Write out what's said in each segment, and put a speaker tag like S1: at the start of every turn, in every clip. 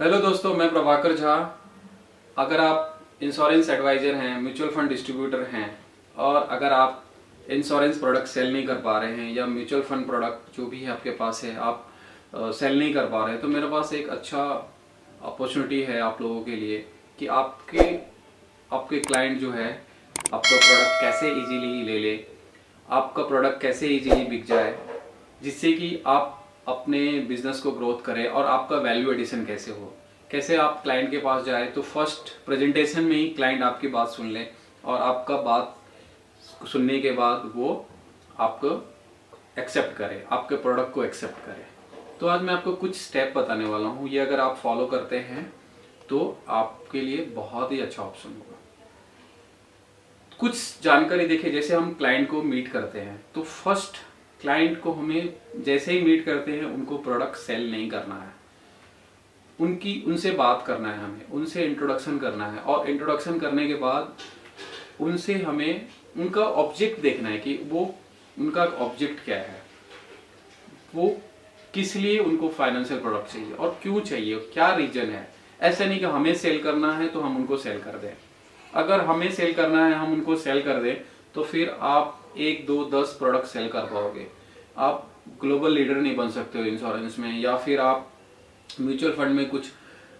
S1: Hello दोस्तों, मैं प्रभाकर झा। अगर आप इंश्योरेंस एडवाइज़र हैं, म्यूचुअल फंड डिस्ट्रीब्यूटर हैं और अगर आप इंश्योरेंस प्रोडक्ट सेल नहीं कर पा रहे हैं या म्यूचुअल फंड प्रोडक्ट जो भी है आपके पास है आप सेल नहीं कर पा रहे हैं, तो मेरे पास एक अच्छा अपॉर्चुनिटी है आप लोगों के लिए कि आपके आपके क्लाइंट जो है आपका प्रोडक्ट कैसे इजीली ले ले, आपका प्रोडक्ट कैसे इजीली बिक जाए, जिससे कि आप अपने बिजनेस को ग्रोथ करें और आपका वैल्यू एडिशन कैसे हो। कैसे आप क्लाइंट के पास जाए तो फर्स्ट प्रेजेंटेशन में ही क्लाइंट आपकी बात सुन ले और आपका बात सुनने के बाद वो आपको एक्सेप्ट करे, आपके प्रोडक्ट को एक्सेप्ट करे। तो आज मैं आपको कुछ स्टेप बताने वाला हूँ, ये अगर आप फॉलो करते हैं तो आपके लिए बहुत ही अच्छा ऑप्शन होगा। कुछ जानकारी देखिए, जैसे हम क्लाइंट को मीट करते हैं तो फर्स्ट क्लाइंट को हमें जैसे ही मीट करते हैं उनको प्रोडक्ट सेल नहीं करना है, उनसे बात करना है, हमें उनसे इंट्रोडक्शन करना है और इंट्रोडक्शन करने के बाद उनसे हमें उनका ऑब्जेक्ट देखना है कि वो उनका ऑब्जेक्ट क्या है, वो किस लिए उनको फाइनेंशियल प्रोडक्ट चाहिए और क्यों चाहिए, क्या रीजन है। ऐसा नहीं कि हमें सेल करना है तो हम उनको सेल कर दें। अगर हमें सेल करना है हम उनको सेल कर दें तो फिर आप 1, 2, 10 प्रोडक्ट सेल कर पाओगे। आप ग्लोबल लीडर नहीं बन सकते हो इंश्योरेंस में, या फिर आप म्यूचुअल फंड में कुछ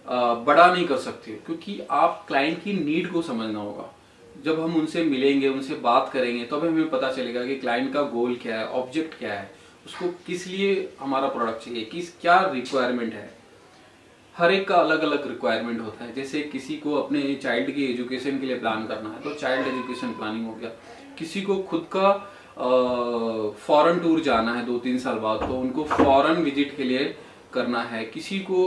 S1: बड़ा नहीं कर सकते, क्योंकि आप क्लाइंट की नीड को समझना होगा। जब हम उनसे मिलेंगे, उनसे बात करेंगे, तब हमें पता चलेगा कि क्लाइंट का गोल क्या है, ऑब्जेक्ट क्या है, उसको किस लिए हमारा प्रोडक्ट चाहिए, क्या रिक्वायरमेंट है। हर एक का अलग अलग रिक्वायरमेंट होता है। जैसे किसी को अपने चाइल्ड की एजुकेशन के लिए प्लान करना है तो चाइल्ड एजुकेशन प्लानिंग हो गया। किसी को खुद का फॉरेन टूर जाना है 2-3 साल बाद तो उनको फॉरेन विजिट के लिए करना है। किसी को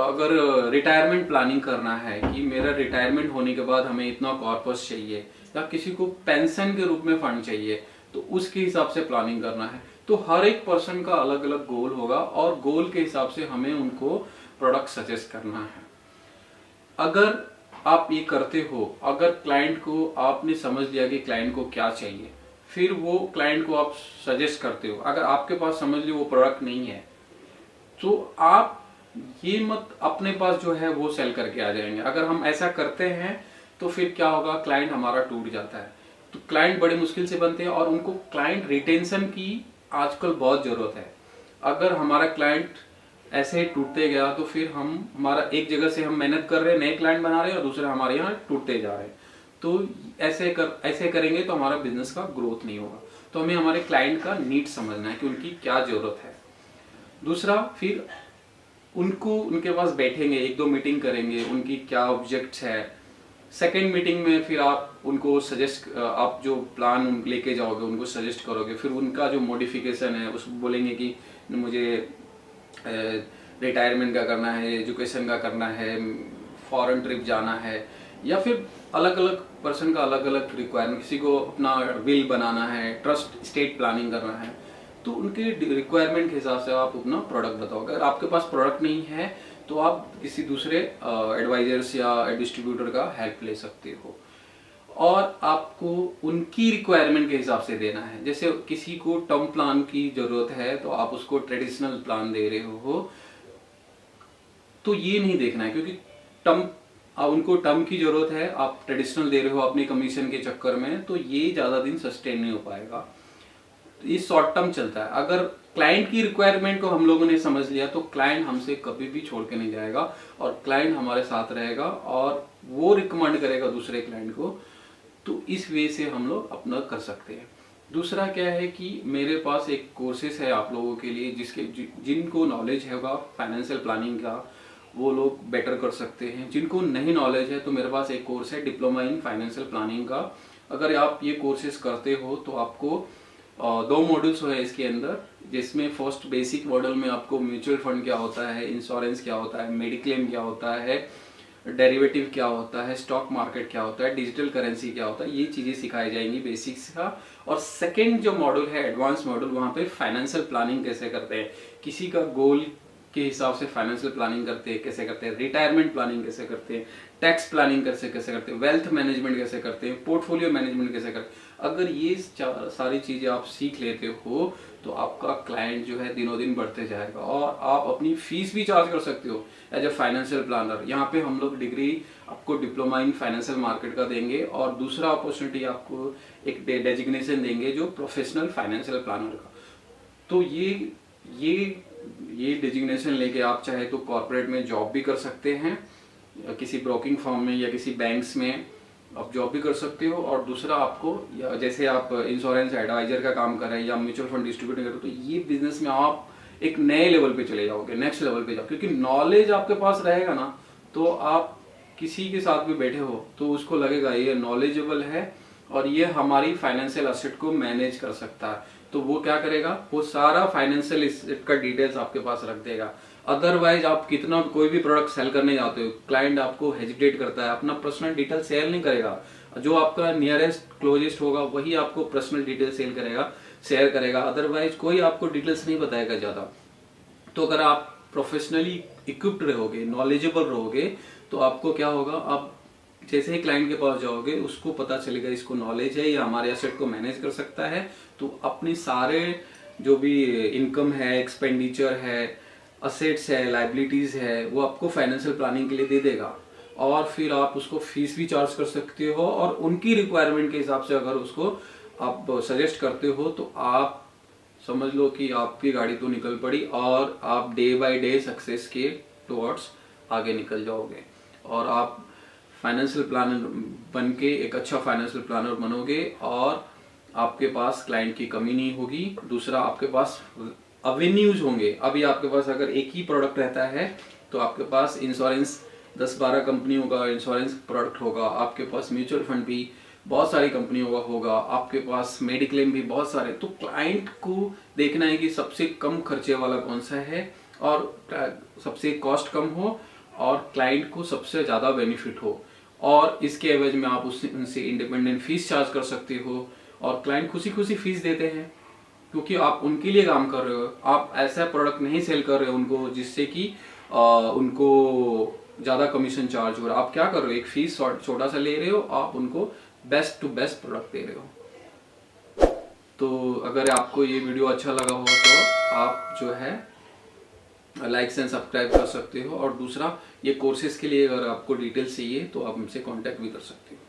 S1: अगर रिटायरमेंट प्लानिंग करना है कि मेरा रिटायरमेंट होने के बाद हमें इतना कॉर्पस चाहिए, या किसी को पेंशन के रूप में फंड चाहिए तो उसके हिसाब से प्लानिंग करना है। तो हर एक पर्सन का अलग अलग गोल होगा और गोल के हिसाब से हमें उनको प्रोडक्ट सजेस्ट करना है। अगर आप ये करते हो, अगर क्लाइंट को आपने समझ लिया कि क्लाइंट को क्या चाहिए, फिर वो क्लाइंट को आप सजेस्ट करते हो। अगर आपके पास समझ लो वो प्रोडक्ट नहीं है तो आप ये मत अपने पास जो है वो सेल करके आ जाएंगे। अगर हम ऐसा करते हैं तो फिर क्या होगा, क्लाइंट हमारा टूट जाता है। तो क्लाइंट बड़े मुश्किल से बनते हैं और उनको क्लाइंट रिटेंशन की आजकल बहुत जरूरत है। अगर हमारा क्लाइंट ऐसे ही टूटते गया तो फिर हमारा एक जगह से हम मेहनत कर रहे हैं, नए क्लाइंट बना रहे हैं और दूसरे हमारे यहाँ टूटते जा रहे हैं। तो ऐसे करेंगे तो हमारा बिजनेस का ग्रोथ नहीं होगा। तो हमें हमारे क्लाइंट का नीड समझना है कि उनकी क्या जरूरत है। दूसरा, फिर उनके पास बैठेंगे, 1-2 मीटिंग करेंगे, उनकी क्या ऑब्जेक्ट्स है। सेकेंड मीटिंग में फिर आप उनको आप जो प्लान लेके जाओगे उनको सजेस्ट करोगे। फिर उनका जो मॉडिफिकेशन है उसको बोलेंगे कि मुझे रिटायरमेंट का करना है, एजुकेशन का करना है, फॉरेन ट्रिप जाना है, या फिर अलग अलग पर्सन का अलग अलग रिक्वायरमेंट। किसी को अपना विल बनाना है, ट्रस्ट स्टेट प्लानिंग करना है, तो उनके रिक्वायरमेंट के हिसाब से आप अपना प्रोडक्ट बताओगे। अगर आपके पास प्रोडक्ट नहीं है तो आप किसी दूसरे एडवाइजर्स या डिस्ट्रीब्यूटर का हेल्प ले सकते हो और आपको उनकी रिक्वायरमेंट के हिसाब से देना है। जैसे किसी को टर्म प्लान की जरूरत है तो आप उसको ट्रेडिशनल प्लान दे रहे हो, तो ये नहीं देखना है, क्योंकि उनको टर्म की जरूरत है, आप ट्रेडिशनल दे रहे हो अपनी कमीशन के चक्कर में, तो ये ज्यादा दिन सस्टेन नहीं हो पाएगा। ये शॉर्ट टर्म चलता है। अगर क्लाइंट की रिक्वायरमेंट को हम लोगों ने समझ लिया तो क्लाइंट हमसे कभी भी छोड़ के नहीं जाएगा और क्लाइंट हमारे साथ रहेगा और वो रिकमेंड करेगा दूसरे क्लाइंट को। तो इस वे से हम लोग अपना कर सकते हैं। दूसरा क्या है कि मेरे पास एक कोर्सेस है आप लोगों के लिए, जिनको नॉलेज होगा फाइनेंशियल प्लानिंग का वो लोग बेटर कर सकते हैं। जिनको नहीं नॉलेज है तो मेरे पास एक कोर्स है डिप्लोमा इन फाइनेंशियल प्लानिंग का। अगर आप ये कोर्सेज करते हो तो आपको 2 मॉड्यूल्स है इसके अंदर, जिसमें फर्स्ट बेसिक मॉडल में आपको म्यूचुअल फंड क्या होता है, इंश्योरेंस क्या होता है, मेडिक्लेम क्या होता है, डेरिवेटिव क्या होता है, स्टॉक मार्केट क्या होता है, डिजिटल करेंसी क्या होता है, ये चीजें सिखाई जाएंगी बेसिक्स का। और सेकंड जो मॉड्यूल है एडवांस मॉड्यूल, वहां पे फाइनेंशियल प्लानिंग कैसे करते हैं, किसी का गोल के हिसाब से फाइनेंशियल प्लानिंग कैसे करते हैं, रिटायरमेंट प्लानिंग कैसे करते हैं, टैक्स प्लानिंग कैसे करते हैं, वेल्थ मैनेजमेंट कैसे करते हैं, पोर्टफोलियो मैनेजमेंट कैसे करते हैं। अगर ये सारी चीजें आप सीख लेते हो तो आपका क्लाइंट जो है दिनों दिन बढ़ते जाएगा। और आप अपनी फीस भी चार्ज कर सकते हो एज ए फाइनेंशियल प्लानर। यहाँ पे हम लोग डिग्री आपको डिप्लोमा इन फाइनेंशियल मार्केट का देंगे, और दूसरा अपॉर्चुनिटी आपको एक डेजिग्नेशन देंगे जो प्रोफेशनल फाइनेंशियल प्लानर का। तो ये डेजिग्नेशन लेके आप चाहे तो कॉर्पोरेट में जॉब भी कर सकते हैं, किसी ब्रोकिंग फर्म में या किसी बैंक्स में आप जॉब भी कर सकते हो। और दूसरा आपको, या जैसे आप इंश्योरेंस एडवाइजर का काम कर रहे हैं या म्यूचुअल फंड डिस्ट्रीब्यूटर कर रहे हो, तो ये बिजनेस में आप एक नए लेवल पे चले जाओगे, नेक्स्ट लेवल पे जाओ, क्योंकि नॉलेज आपके पास रहेगा ना, तो आप किसी के साथ भी बैठे हो तो उसको लगेगा ये नॉलेजेबल है और ये हमारी फाइनेंशियल एसेट को मैनेज कर सकता है। तो वो क्या करेगा, वो सारा फाइनेंशियल एसेट का डिटेल्स आपके पास रख देगा। अदरवाइज आप कितना कोई भी प्रोडक्ट सेल करने जाते हो, क्लाइंट आपको हेजिटेट करता है, अपना पर्सनल डिटेल शेयर नहीं करेगा। जो आपका नियरेस्ट क्लोजेस्ट होगा वही आपको पर्सनल डिटेल शेयर करेगा। अदरवाइज कोई आपको डिटेल्स नहीं बताएगा ज्यादा। तो अगर आप प्रोफेशनली इक्विप्ड रहोगे, नॉलेजेबल रहोगे, तो आपको क्या होगा, आप जैसे ही क्लाइंट के पास जाओगे उसको पता चलेगा इसको नॉलेज है, या हमारे एसेट को मैनेज कर सकता है, तो अपनी सारे जो भी इनकम है, एक्सपेंडिचर है, असेट्स है, लाइबिलिटीज है, वो आपको फाइनेंशियल प्लानिंग के लिए दे देगा। और फिर आप उसको फीस भी चार्ज कर सकते हो, और उनकी रिक्वायरमेंट के हिसाब से अगर उसको आप सजेस्ट करते हो तो आप समझ लो कि आपकी गाड़ी तो निकल पड़ी, और आप डे बाय डे सक्सेस के टुवर्ड्स आगे निकल जाओगे, और आप फाइनेंशियल प्लानर बन के एक अच्छा फाइनेंशियल प्लानर बनोगे, और आपके पास क्लाइंट की कमी नहीं होगी। दूसरा, आपके पास अवेन्यूज होंगे। अभी आपके पास अगर एक ही प्रोडक्ट रहता है तो आपके पास इंश्योरेंस 10-12 कंपनियों का इंश्योरेंस प्रोडक्ट होगा, आपके पास म्यूचुअल फंड भी बहुत सारी कंपनियों का होगा, आपके पास मेडिक्लेम भी बहुत सारे। तो क्लाइंट को देखना है कि सबसे कम खर्चे वाला कौन सा है, और सबसे कॉस्ट कम हो, और क्लाइंट को सबसे ज्यादा बेनिफिट हो, और इसके एवज में आप उनसे इंडिपेंडेंट फीस चार्ज कर सकते हो, और क्लाइंट खुशी खुशी फीस देते हैं क्योंकि आप उनके लिए काम कर रहे हो। आप ऐसा प्रोडक्ट नहीं सेल कर रहे हो उनको जिससे कि उनको ज्यादा कमीशन चार्ज हो रहा है। आप क्या कर रहे हो, एक फीस छोटा सा ले रहे हो, आप उनको बेस्ट टू बेस्ट प्रोडक्ट दे रहे हो। तो अगर आपको ये वीडियो अच्छा लगा हो तो आप जो है लाइक एंड सब्सक्राइब कर सकते हो, और दूसरा, ये कोर्सेज के लिए अगर आपको डिटेल्स चाहिए तो आप हमसे कांटेक्ट भी कर सकते हो।